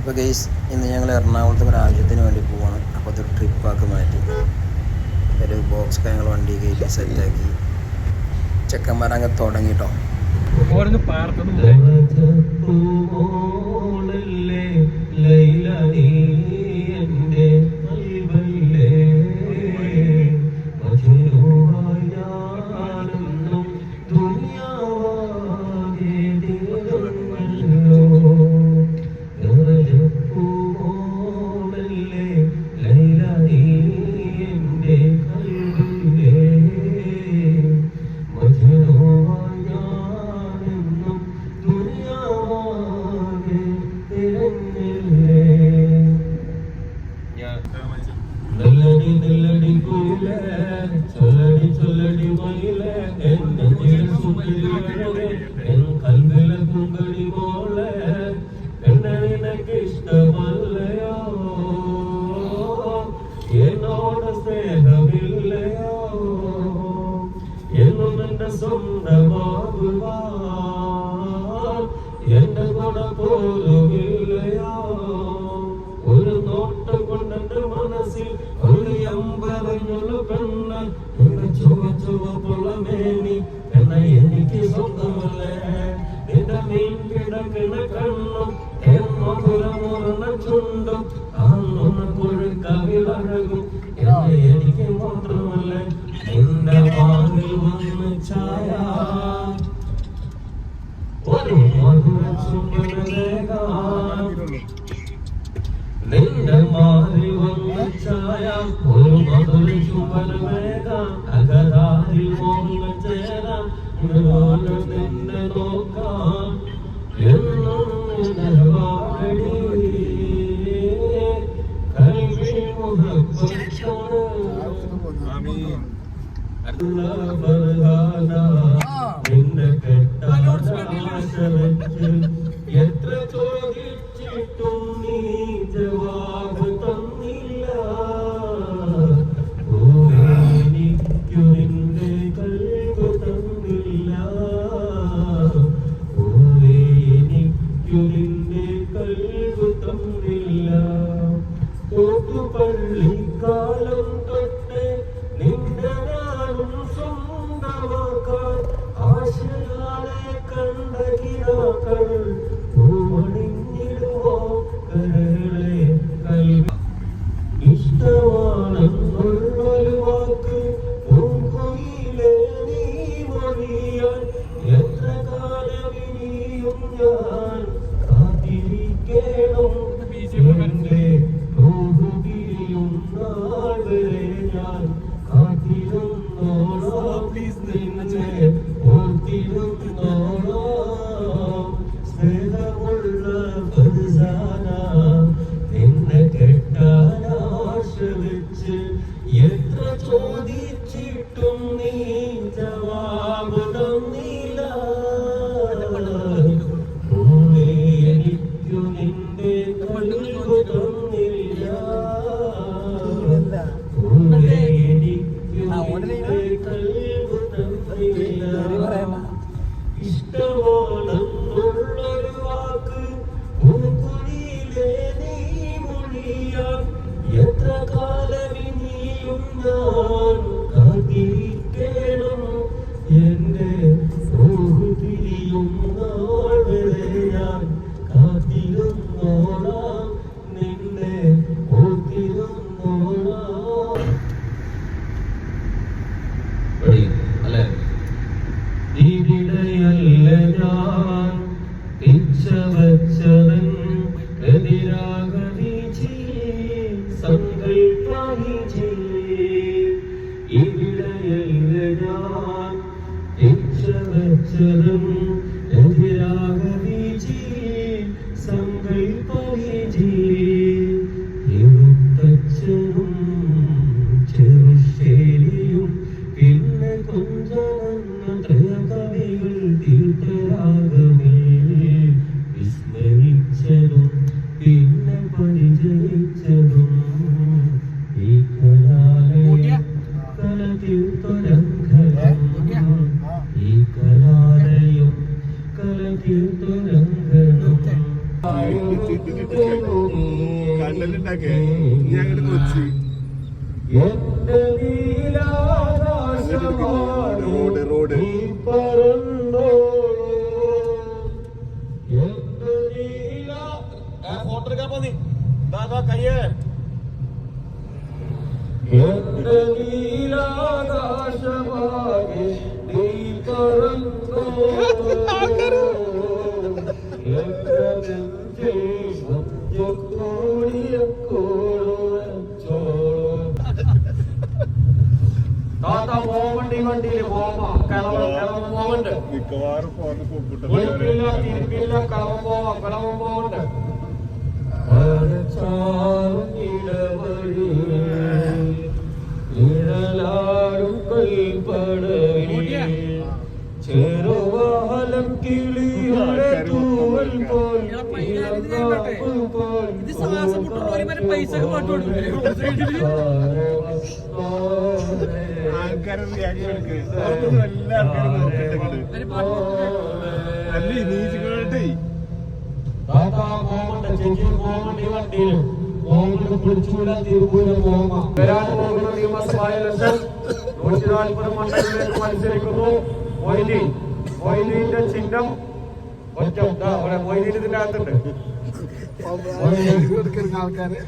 അപ്പോൾ ഗെയ്സ് ഇന്ന് ഞങ്ങൾ എറണാകുളത്ത് ഒരു ആവശ്യത്തിന് വേണ്ടി പോവാണ്. അപ്പോൾ അതൊരു ട്രിപ്പാക്കി മാറ്റി ഒരു ബോക്സ് ഞങ്ങൾ വണ്ടി കയറ്റി സെറ്റാക്കി ചെക്കന്മാരങ്ങ് തുടങ്ങിട്ടോ. എന്നോട് സ്നേഹമില്ലയോ എന്നും എന്റെ സ്വന്തമാകുവാൻ എന്റെ ഗുണ പോലുമില്ലയോ ഒരു നോട്ടം കൊണ്ടെന്റെ മനസ്സിൽ ഒരു അമ്പരഞ്ഞുള്ള പെണ്ണ് എന്റെ ചുവപ്പുള്ള മേനി എന്ന എനിക്ക് സ്വന്തമല്ലേ നിന്റെ മീൻ കിടക്കുന്ന കണ്ണും മധുരമുറന്ന ചുണ്ടും അന്നൊരു കവിളഴകും എന്നെ എനിക്ക് മാത്രമല്ല നിന്റെ വാങ്ങിൽ വന്ന് ചായ ഒരു മധുര ചുമതലേകാൻ നിന്റെ മാറിൽ വന്ന് ചായ ഒരു മധുര ചുമതലേകാൻ അകതാരിൽ വന്ന് ചേരാൻ നിന്നെ നോക്കാൻ എന്നും എത്ര ചോദിച്ചിട്ടും നീ ജവാബ് തന്നില്ല എനിക്കു നിന്റെ കൽവ് തന്നില്ല നിന്റെ കൽവ് തന്നില്ല പള്ളിക്കാലം തൊട്ട് നിന്റെ നാളും സ്വന്തമാക്കാൻ ആശയാലെ കണ്ട കിനാക്കൾ പൂവണിഞ്ഞിടുവോ കരകളെ കൽവി ഇഷ്ടമാണെന്നുള്ളൊരു വാക്ക് പൂങ്കുയിലെ നീ മൊഴിയാൻ എത്ര കാലം ഇനിയും ഞാൻ കാത്തിരിക്കണം എന്റെ ോഹുകിരിയും നാൾ വരെ ഞാൻ കാത്തിരുന്നോളാം നിന്നെ ഓർത്തിരുന്നോളാം സ്നേഹമുള്ള ഫർസാന നിന്നെ കെട്ടാൻ ആശ വെച്ച് എത്ര ചോദിച്ചിട്ടും നീ ജവാബ് തന്നില്ല എനിക്കു നിന്റെ കൽവ് തന്നില്ല എനിക്കു നിന്റെ കൽവ് തന്നില്ല ഇഷ്ടമാണെന്നുള്ളൊരു വാക്ക് പൂക്കുഴിയിലെ നീ മൊഴിയാൻ എത്ര കാലം ഇനിയും ഞാൻ കാത്തിരിക്കണം എന്റെ തിരിയും നാൾ വരെ ഞാൻ കാത്തിരുന്നോളാം നിന്നെ ഓർത്തിരുന്നോളാം അല്ലേ ഇവിടെയല്ല ഞാൻ ഇച്ഛ വച്ചവൻ എതിരാകി സങ്കൽപ്പായി കണ്ടലുണ്ടാക്കേ ഞാൻ അങ്ങോട്ട് കൊച്ചി എന്റെ റോഡ് റോഡ് ഫോട്ടോ എടുക്കാൻ പോന്നി ദാദാ കയ്യേ എന്റെ നീലാകാശമാകെ നീ പറന്നോ എന്റെ നെഞ്ചിൽ താത്ത പോവണ്ടി വണ്ടിയില് പോവാ കിളവൻ പോവണ്ട് മിക്കവാറും പോന്ന് കൂപ്പിട്ട തിരുപ്പില്ല കിളവൻ പോവണ്ട് ഇഴലാടും കൽപ്പടവിൽ ചെറുവാലം കിളിയുടെ തൂവൽ പോൽ ഇത് ശ്വാസം മുട്ടുള്ളവര് മറ്റേ പൈസ പാട്ട് കൊടുക്കില്ലേ ആൾക്കാരെ റിയാക്ഷൻ എടുക്ക് പുറത്തുനിന്ന് എല്ലാ ആൾക്കാരും നോക്കിയിട്ടുണ്ട് അല്ല നീച്ചുകളുടെ വരാൻ പോകുന്ന നിയമസഭാ ഇലക്ഷൻ 140 മണ്ഡലങ്ങളിലേക്ക് മത്സരിക്കുന്നു. മൊയ്തീന്റെ ചിഹ്നം ഒറ്റ മൊയ്തീൻ ഇതിന്റെ അകത്തുണ്ട്. ആൾക്കാര്